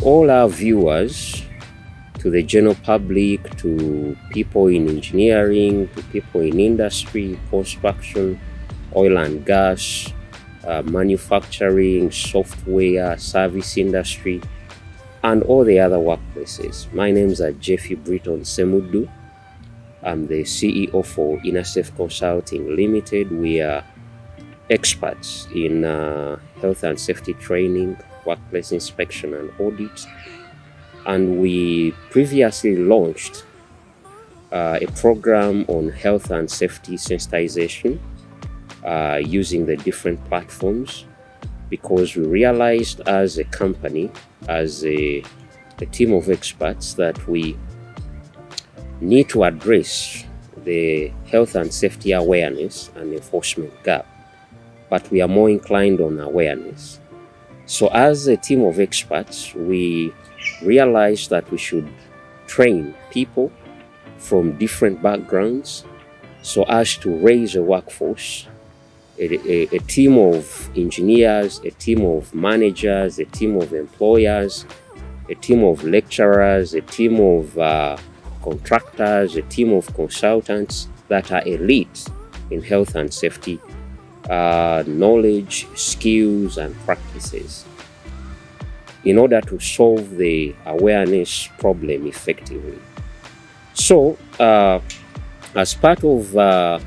All our viewers, to the general public, to people in engineering, to people in industry, construction, oil and gas, manufacturing, software, service industry, and all the other workplaces. My name is Jeffy Britton Semudu. I'm the CEO for InnerSafe Consulting Limited. We are experts in health and safety training, workplace inspection and audit. And we previously launched a program on health and safety sensitization using the different platforms, because we realized as a company, as a team of experts, that we need to address the health and safety awareness and enforcement gap, but we are more inclined on awareness. So as a team of experts, we realized that we should train people from different backgrounds so as to raise a workforce, a team of engineers, a team of managers, a team of employers, a team of lecturers, a team of contractors, a team of consultants that are elite in health and safety knowledge, skills, and practices, in order to solve the awareness problem effectively. So, as part of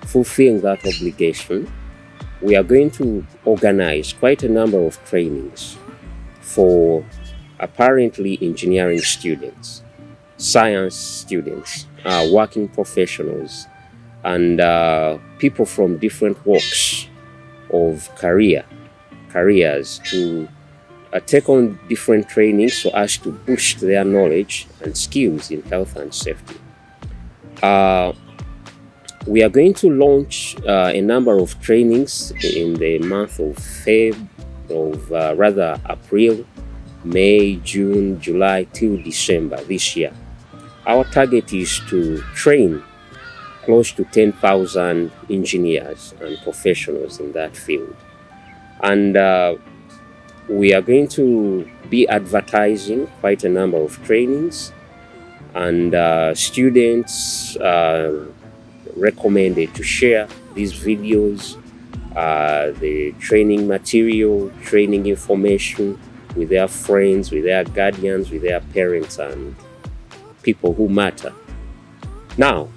fulfilling that obligation, we are going to organize quite a number of trainings for apparently engineering students, science students, working professionals, and people from different walks of careers to take on different trainings so as to boost their knowledge and skills in health and safety. We are going to launch a number of trainings in the month of April, May, June, July till December this year. Our target is to train close to 10,000 engineers and professionals in that field. And we are going to be advertising quite a number of trainings, and students recommended to share these videos, the training material, training information with their friends, with their guardians, with their parents, and people who matter. Now,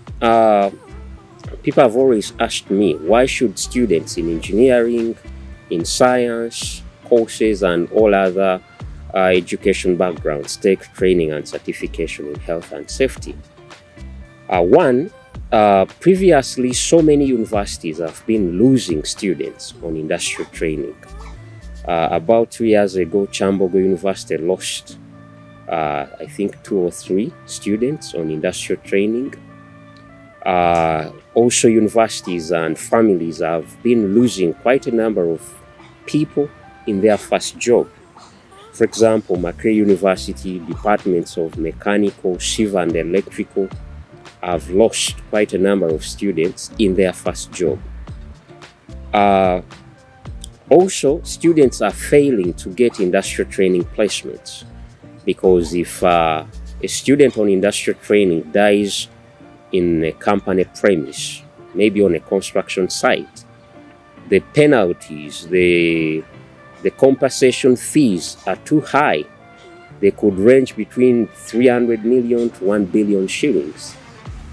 people have always asked me, why should students in engineering, in science courses, and all other education backgrounds take training and certification in health and safety? Previously, so many universities have been losing students on industrial training. About 2 years ago, Kyambogo University lost, I think, 2 or 3 students on industrial training. Also, universities and families have been losing quite a number of people in their first job. For example, Makerere University departments of mechanical, civil, and electrical have lost quite a number of students in their first job. Also, students are failing to get industrial training placements, because if a student on industrial training dies in a company premise, maybe on a construction site, the penalties, the compensation fees are too high. They could range between 300 million to 1 billion shillings.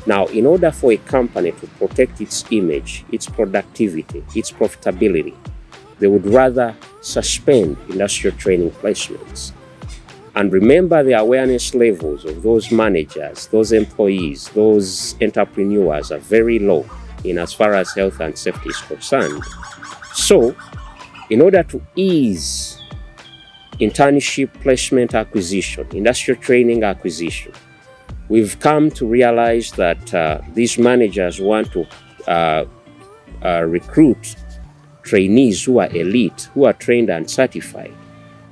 Now, in order for a company to protect its image, its productivity, its profitability, they would rather suspend industrial training placements. And remember, the awareness levels of those managers, those employees, those entrepreneurs are very low in as far as health and safety is concerned. So, in order to ease internship placement acquisition, industrial training acquisition, we've come to realize that these managers want to recruit trainees who are elite, who are trained and certified.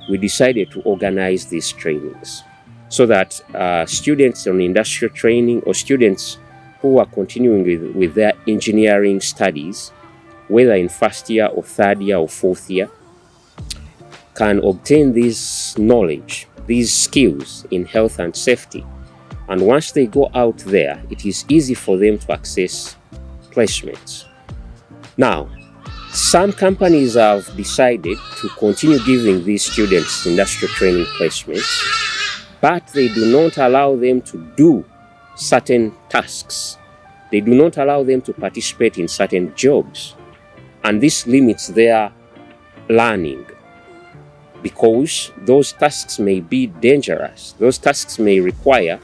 We decided to organize these trainings so that students on industrial training or students who are continuing with their engineering studies, whether in first year or third year or fourth year, can obtain this knowledge, these skills in health and safety. And once they go out there, it is easy for them to access placements. Now, some companies have decided to continue giving these students industrial training placements, but they do not allow them to do certain tasks. They do not allow them to participate in certain jobs. And this limits their learning because those tasks may be dangerous. Those tasks may require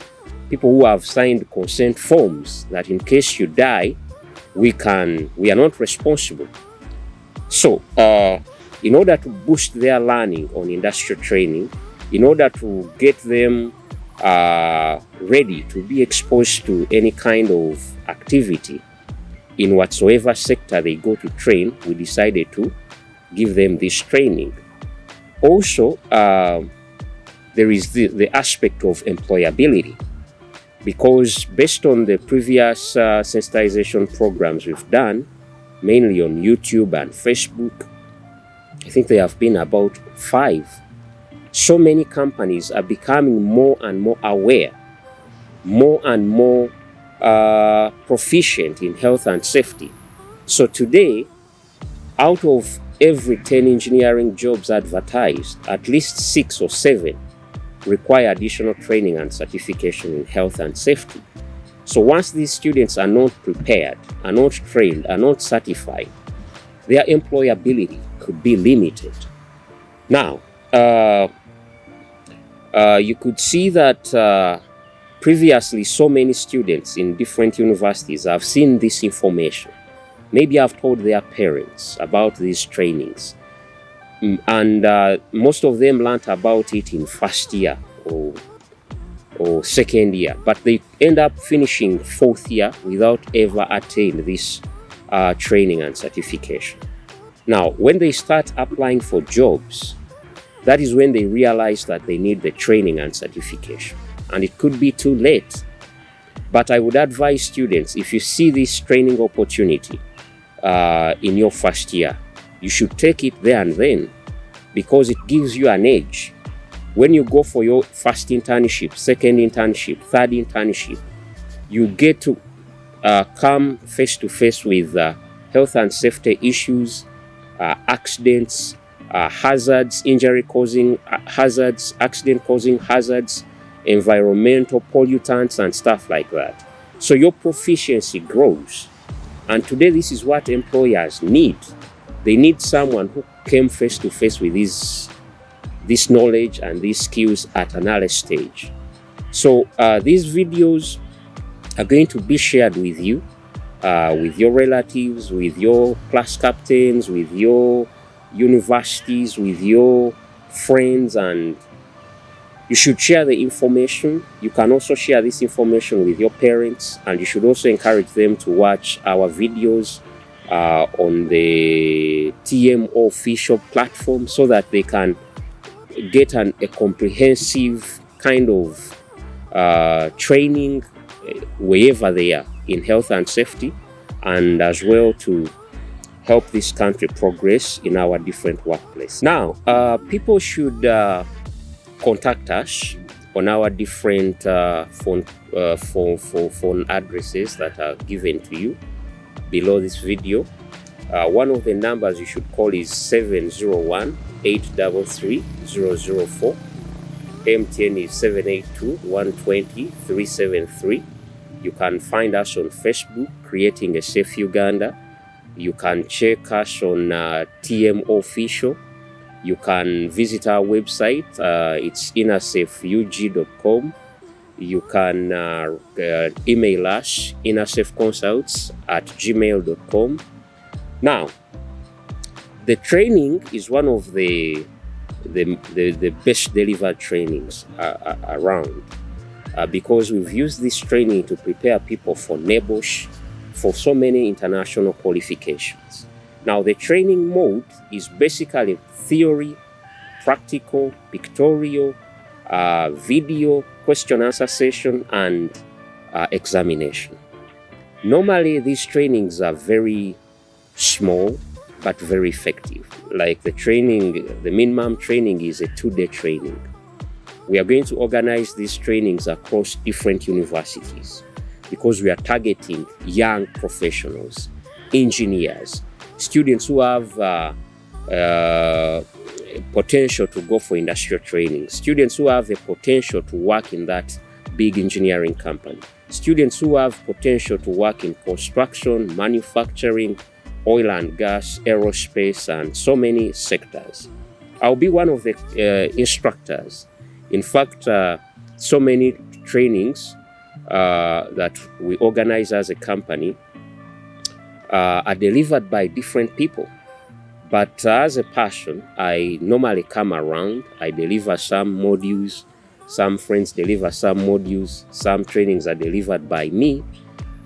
people who have signed consent forms that in case you die, we are not responsible. So, in order to boost their learning on industrial training, in order to get them ready to be exposed to any kind of activity in whatsoever sector they go to train, we decided to give them this training. Also, there is the aspect of employability, because based on the previous sensitization programs we've done, mainly on YouTube and Facebook, I think there have been about 5. So many companies are becoming more and more aware, more and more proficient in health and safety. So today, out of every 10 engineering jobs advertised, at least 6 or 7 require additional training and certification in health and safety. So once these students are not prepared, are not trained, are not certified, their employability could be limited. Now, you could see that previously so many students in different universities have seen this information. Maybe have told their parents about these trainings. And most of them learned about it in first year or second year, but they end up finishing fourth year without ever attaining this training and certification. Now, when they start applying for jobs, that is when they realize that they need the training and certification, and it could be too late. But I would advise students, if you see this training opportunity in your first year, you should take it there and then, because it gives you an edge. When you go for your first internship, second internship, third internship, you get to come face to face with health and safety issues, accidents, hazards, injury-causing hazards, accident-causing hazards, environmental pollutants, and stuff like that. So your proficiency grows. And today, this is what employers need. They need someone who came face to face with this knowledge and these skills at an early stage. So these videos are going to be shared with you, with your relatives, with your class captains, with your universities, with your friends, and you should share the information. You can also share this information with your parents, and you should also encourage them to watch our videos on the TMO official platform so that they can get a comprehensive kind of training wherever they are in health and safety, and as well to help this country progress in our different workplaces. Now, people should contact us on our different phone addresses that are given to you below this video. One of the numbers you should call is 701-833-004. MTN is 782-120-373. You can find us on Facebook, Creating a Safe Uganda. You can check us on TMO Official. You can visit our website. It's innersafeug.com. You can email us, innersafeconsults@gmail.com. Now, the training is one of the best delivered trainings around. because we've used this training to prepare people for NEBOSH, for so many international qualifications. Now, the training mode is basically theory, practical, pictorial, video, question-answer session, and examination. Normally, these trainings are very small, but very effective. Like the minimum training is a 2-day training. We are going to organize these trainings across different universities because we are targeting young professionals, engineers, students who have potential to go for industrial training, students who have the potential to work in that big engineering company, students who have potential to work in construction, manufacturing, oil and gas, aerospace, and so many sectors. I'll be one of the instructors. In fact, so many trainings that we organize as a company are delivered by different people. But as a passion, I normally come around, I deliver some modules, some friends deliver some modules, some trainings are delivered by me.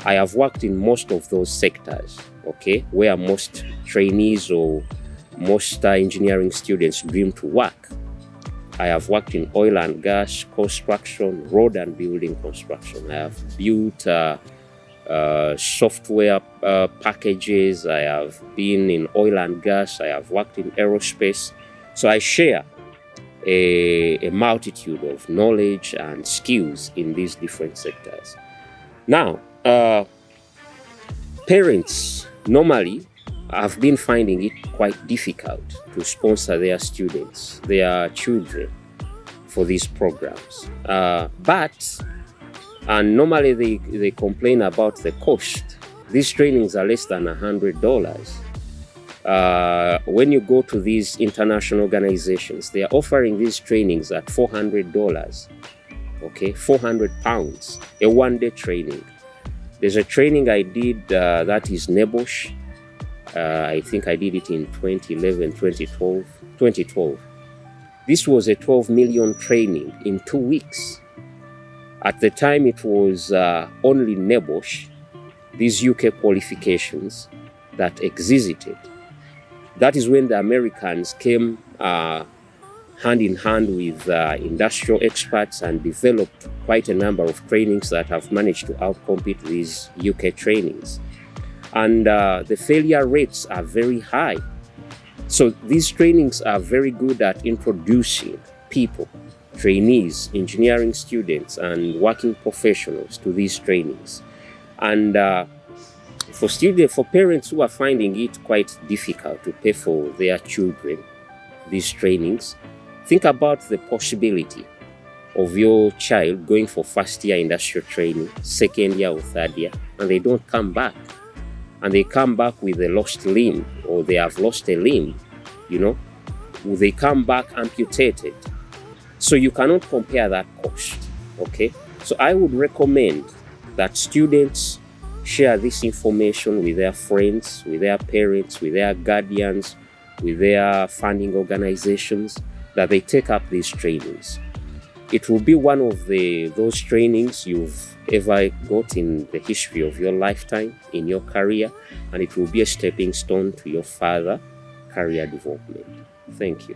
I have worked in most of those sectors, okay, where most trainees or most engineering students dream to work. I have worked in oil and gas, construction, road and building construction. I have built software packages. I have been in oil and gas. I have worked in aerospace. So I share a multitude of knowledge and skills in these different sectors. Now, parents normally have been finding it quite difficult to sponsor their students, their children, for these programs. And normally they complain about the cost. These trainings are less than $100. When you go to these international organizations, they are offering these trainings at $400, okay, £400, a 1-day training. There's a training I did that is NEBOSH. I think I did it in 2011, 2012. This was a 12 million training in 2 weeks. At the time, it was only NEBOSH, these UK qualifications, that existed. That is when the Americans came hand in hand with industrial experts and developed quite a number of trainings that have managed to outcompete these UK trainings. And the failure rates are very high. So these trainings are very good at introducing people, trainees, engineering students, and working professionals to these trainings. And for parents who are finding it quite difficult to pay for their children these trainings, think about the possibility of your child going for first year industrial training, second year or third year, and they don't come back. And they come back with a lost limb, or they have lost a limb, they come back amputated. So you cannot compare that cost, okay? So I would recommend that students share this information with their friends, with their parents, with their guardians, with their funding organizations, that they take up these trainings. It will be one of those trainings you've ever got in the history of your lifetime, in your career, and it will be a stepping stone to your further career development. Thank you.